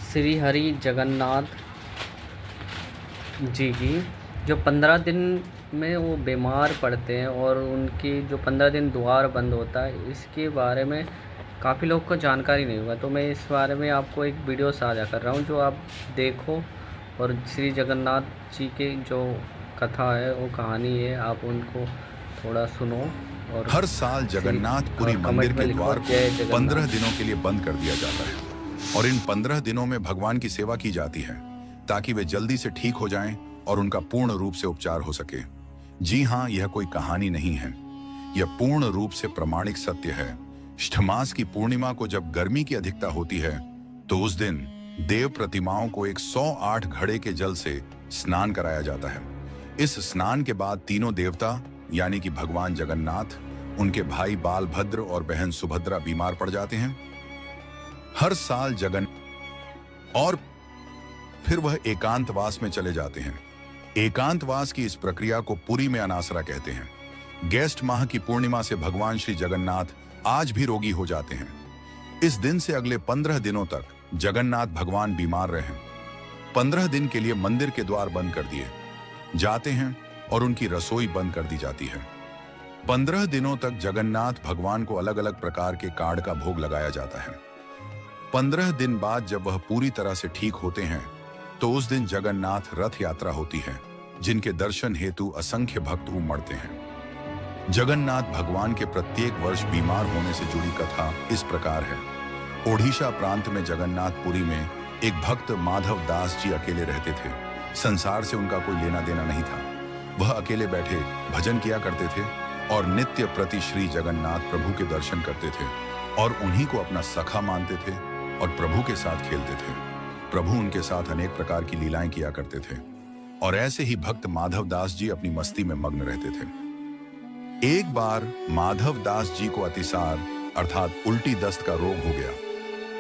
श्री हरि जगन्नाथ जी की जो 15 दिन में वो बीमार पड़ते हैं और उनकी जो 15 दिन द्वार बंद होता है, इसके बारे में काफ़ी लोग को जानकारी नहीं होगा। तो मैं इस बारे में आपको एक वीडियो साझा कर रहा हूँ, जो आप देखो और श्री जगन्नाथ जी की जो कथा है, वो कहानी है, आप उनको थोड़ा सुनो और हर साल जगन्नाथपुरी मंदिर कमेंट में के लिखो द्वार जय को 15 जगन्नाथ। दिनों के लिए बंद कर दिया जाता है और इन 15 दिनों में भगवान की सेवा की जाती है ताकि वे जल्दी से ठीक हो जाएं और उनका पूर्ण रूप से उपचार हो सके। जी हाँ, यह कोई कहानी नहीं है, यह पूर्ण रूप से प्रमाणिक सत्य है। मास की पूर्णिमा को जब गर्मी की अधिकता होती है तो उस दिन देव प्रतिमाओं को 108 घड़े के जल से स्नान कराया जाता है। इस स्नान के बाद तीनों देवता यानी कि भगवान जगन्नाथ, उनके भाई बालभद्र और बहन सुभद्रा बीमार पड़ जाते हैं। हर साल और फिर वह एकांतवास में चले जाते हैं। एकांतवास की इस प्रक्रिया को पुरी में अनासरा कहते हैं। ज्येष्ठ माह की पूर्णिमा से भगवान श्री जगन्नाथ आज भी रोगी हो जाते हैं। इस दिन से अगले 15 दिनों तक जगन्नाथ भगवान बीमार रहे। 15 दिन के लिए मंदिर के द्वार बंद कर दिए जाते हैं और उनकी रसोई बंद कर दी जाती है। 15 दिनों तक जगन्नाथ भगवान को अलग अलग प्रकार के काढ़ का भोग लगाया जाता है। 15 दिन बाद जब वह पूरी तरह से ठीक होते हैं तो उस दिन जगन्नाथ रथ यात्रा होती है, जिनके दर्शन हेतु असंख्य भक्त उमड़ते हैं। जगन्नाथ भगवान के प्रत्येक वर्ष बीमार होने से जुड़ी कथा इस प्रकार है। ओडिशा प्रांत में जगन्नाथपुरी में एक भक्त माधव दास जी अकेले रहते थे। संसार से उनका कोई लेना देना नहीं था। वह अकेले बैठे भजन किया करते थे और नित्य प्रति श्री जगन्नाथ प्रभु के दर्शन करते थे और उन्हीं को अपना सखा मानते थे और प्रभु के साथ खेलते थे। प्रभु उनके साथ अनेक प्रकार की लीलाएं किया करते थे और ऐसे ही भक्त माधव दास जी अपनी मस्ती में मग्न रहते थे। एक बार माधव दास जी को अतिसार अर्थात उल्टी दस्त का रोग हो गया।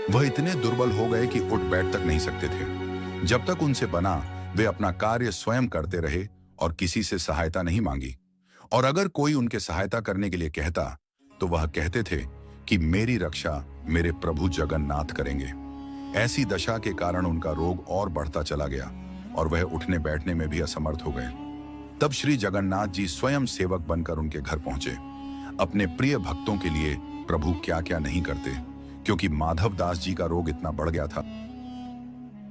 वह इतने दुर्बल हो गए कि उठ बैठ तक नहीं सकते थे। जब तक उनसे बना वे अपना कार्य स्वयं करते रहे और किसी से सहायता नहीं मांगी, और अगर कोई उनके सहायता करने के लिए कहता तो वह कहते थे कि मेरी रक्षा मेरे प्रभु जगन्नाथ करेंगे। ऐसी दशा के कारण उनका रोग और बढ़ता चला गया और वह उठने बैठने में भी असमर्थ हो गए। तब श्री जगन्नाथ जी स्वयं सेवक बनकर उनके घर पहुंचे। अपने प्रिय भक्तों के लिए प्रभु क्या क्या नहीं करते, क्योंकि माधव दास जी का रोग इतना बढ़ गया था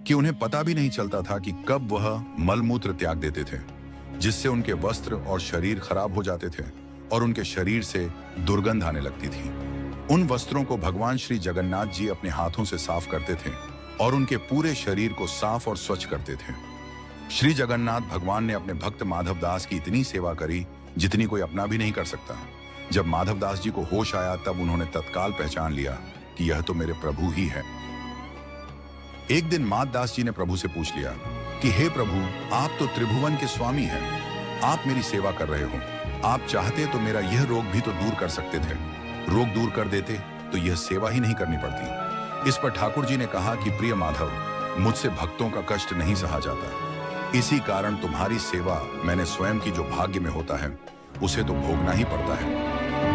कि उन्हें पता भी नहीं चलता था कि कब वह मलमूत्र त्याग देते थे, जिससे उनके वस्त्र और शरीर खराब हो जाते थे और उनके शरीर से दुर्गंध आने लगती थी। उन वस्त्रों को भगवान श्री जगन्नाथ जी अपने हाथों से साफ करते थे और उनके पूरे शरीर को साफ और स्वच्छ करते थे। श्री जगन्नाथ भगवान ने अपने भक्त माधव दास की इतनी सेवा करी जितनी कोई अपना भी नहीं कर सकता। जब माधव दास जी को होश आया तब उन्होंने तत्काल पहचान लिया कि यह तो मेरे प्रभु ही है। एक दिन माधव दास जी ने प्रभु से पूछ लिया कि हे प्रभु, आप तो त्रिभुवन के स्वामी हैं, आप मेरी सेवा कर रहे हो। आप चाहते तो मेरा यह रोग भी तो दूर कर सकते थे। रोग दूर कर देते तो यह सेवा ही नहीं करनी पड़ती। इस पर ठाकुर जी ने कहा कि प्रिय माधव, मुझसे भक्तों का कष्ट नहीं सहा जाता। इसी कारण तुम्हारी सेवा मैंने स्वयं की जो भाग्य में होता है उसे तो भोगना ही पड़ता है।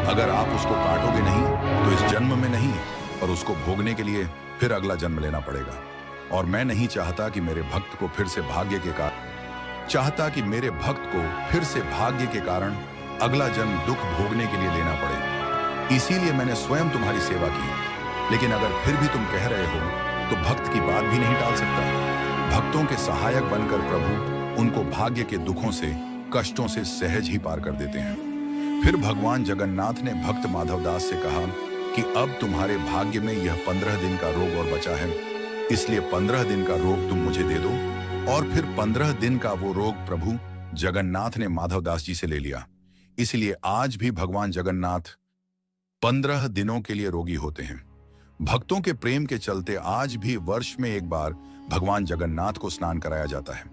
अगर आप उसको काटोगे नहीं तो इस जन्म में नहीं, और उसको भोगने के लिए फिर अगला जन्म लेना पड़ेगा। और मैं नहीं चाहता कि मेरे भक्त को फिर से भाग्य के कारण अगला जन्म दुख भोगने के लिए लेना पड़े। इसीलिए मैंने स्वयं तुम्हारी सेवा की। लेकिन अगर फिर भी तुम कह रहे हो तो भक्त की बात भी नहीं टाल सकता। भक्तों के सहायक बनकर प्रभु उनको भाग्य के दुखों से, कष्टों से सहज ही पार कर देते हैं। फिर भगवान जगन्नाथ ने भक्त माधवदास से कहा कि अब तुम्हारे भाग्य में यह 15 दिन का रोग और बचा है, इसलिए 15 दिन का रोग तुम मुझे दे दो। और फिर 15 दिन का वो रोग प्रभु जगन्नाथ ने माधवदास जी से ले लिया। इसलिए आज भी भगवान जगन्नाथ 15 दिनों के लिए रोगी होते हैं। भक्तों के प्रेम के चलते आज भी वर्ष में एक बार भगवान जगन्नाथ को स्नान कराया जाता है,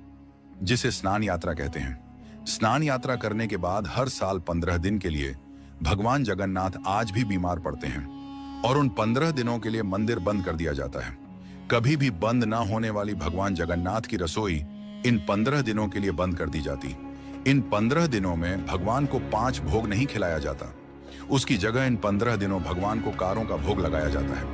जिसे स्नान यात्रा कहते हैं। स्नान यात्रा करने के बाद हर साल 15 दिन के लिए भगवान जगन्नाथ आज भी बीमार पड़ते हैं और उन 15 दिनों के लिए मंदिर बंद कर दिया जाता है। कभी भी बंद ना होने वाली भगवान जगन्नाथ की रसोई इन 15 दिनों के लिए बंद कर दी जाती। इन 15 दिनों में भगवान को 5 भोग नहीं खिलाया जाता। उसकी जगह इन 15 दिनों भगवान को कारों का भोग लगाया जाता है।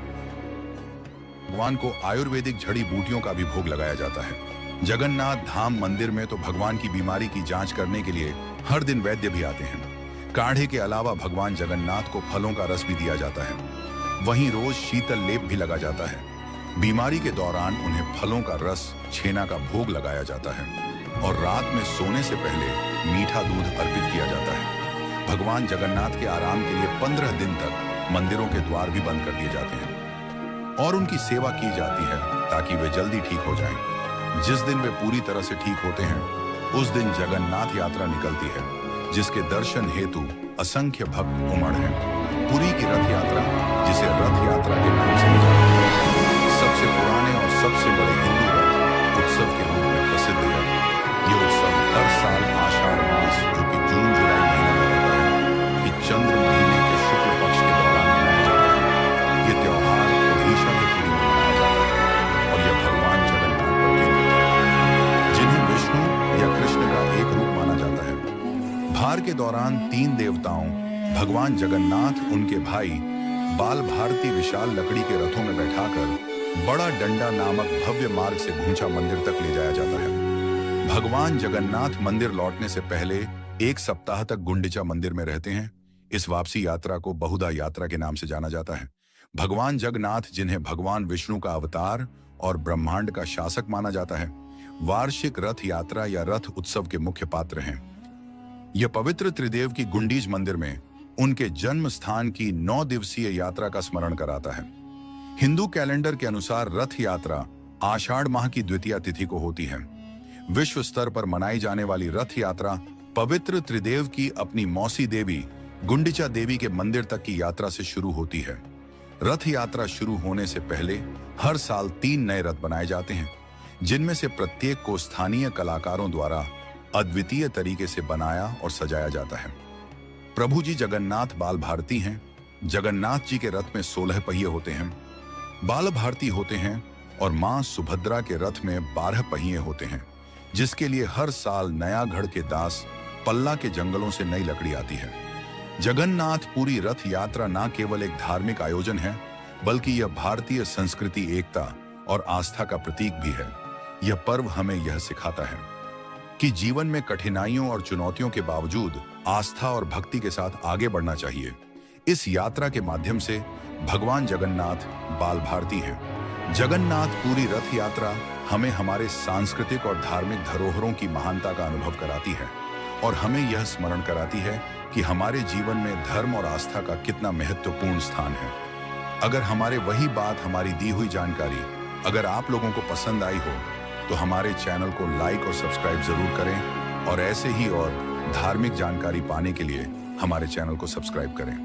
भगवान को आयुर्वेदिक जड़ी बूटियों का भी भोग लगाया जाता है। जगन्नाथ धाम मंदिर में तो भगवान की बीमारी की जांच करने के लिए हर दिन वैद्य भी आते हैं। काढ़े के अलावा भगवान जगन्नाथ को फलों का रस भी दिया जाता है। वहीं रोज शीतल लेप भी लगा जाता है। बीमारी के दौरान उन्हें फलों का रस, छेना का भोग लगाया जाता है और रात में सोने से पहले मीठा दूध अर्पित किया जाता है। भगवान जगन्नाथ के आराम के लिए 15 दिन तक मंदिरों के द्वार भी बंद कर दिए जाते हैं और उनकी सेवा की जाती है ताकि वे जल्दी ठीक हो जाएं। जिस दिन वे पूरी तरह से ठीक होते हैं उस दिन जगन्नाथ यात्रा निकलती है, जिसके दर्शन हेतु असंख्य भक्त उमड़ हैं। पुरी की रथ यात्रा, जिसे रथ यात्रा के नाम से भी जाना जाता है, सबसे पुराने और सबसे बड़े हिंदू रथ उत्सव के रूप में प्रसिद्ध है। ये उत्सव हर साल आषाढ़ मास, जो कि जून जुलाई महीने में होता है, कि चंद्र महीने के शुक्ल पक्ष के दौरान मनाया जाता है। ये त्योहार ओडिशा के पुरी में मनाया जाता है और यह भगवान जगन्नाथ पर केंद्रित है, जिन्हें विष्णु या कृष्ण का एक रूप माना जाता है। भार के दौरान 3 देवताओं भगवान जगन्नाथ, उनके भाई बाल भारती विशाल लकड़ी के रथों में बैठाकर बड़ा डंडा नामक भव्य मार्ग से गुंचा मंदिर तक ले जाया जाता है। भगवान जगन्नाथ मंदिर लौटने से पहले 1 सप्ताह तक गुंडिचा मंदिर में रहते हैं। इस वापसी यात्रा को बहुधा यात्रा के नाम से जाना जाता है। भगवान जगन्नाथ, जिन्हें भगवान विष्णु का अवतार और ब्रह्मांड का शासक माना जाता है, वार्षिक रथ यात्रा या रथ उत्सव के मुख्य पात्र हैं। यह पवित्र त्रिदेव की गुंडीच मंदिर में उनके जन्म स्थान की 9 दिवसीय यात्रा का स्मरण कराता है। हिंदू कैलेंडर के अनुसार रथ यात्रा आषाढ़ माह की द्वितीया तिथि को होती है। विश्व स्तर पर मनाई जाने वाली रथ यात्रा पवित्र त्रिदेव की अपनी मौसी देवी गुंडिचा देवी के मंदिर तक की यात्रा से शुरू होती है। रथ यात्रा शुरू होने से पहले हर साल 3 नए रथ बनाए जाते हैं, जिनमें से प्रत्येक को स्थानीय कलाकारों द्वारा अद्वितीय तरीके से बनाया और सजाया जाता है। प्रभु जी जगन्नाथ बाल भारती हैं। जगन्नाथ जी के रथ में 16 पहिए होते हैं, बाल भारती होते हैं और मां सुभद्रा के रथ में 12 पहिए होते हैं, जिसके लिए हर साल नयागढ़ के दास पल्ला के जंगलों से नई लकड़ी आती है। जगन्नाथ पुरी रथ यात्रा न केवल एक धार्मिक आयोजन है, बल्कि यह भारतीय संस्कृति, एकता और आस्था का प्रतीक भी है। यह पर्व हमें यह सिखाता है कि जीवन में कठिनाइयों और चुनौतियों के बावजूद आस्था और भक्ति के साथ आगे बढ़ना चाहिए। इस यात्रा के माध्यम से भगवान जगन्नाथ बाल भारती हैं। जगन्नाथ पुरी रथ यात्रा हमें हमारे सांस्कृतिक और धार्मिक धरोहरों की महानता का अनुभव कराती है और हमें यह स्मरण कराती है कि हमारे जीवन में धर्म और आस्था का कितना महत्वपूर्ण स्थान है। अगर हमारी दी हुई जानकारी अगर आप लोगों को पसंद आई हो तो हमारे चैनल को लाइक और सब्सक्राइब जरूर करें और ऐसे ही और धार्मिक जानकारी पाने के लिए हमारे चैनल को सब्सक्राइब करें।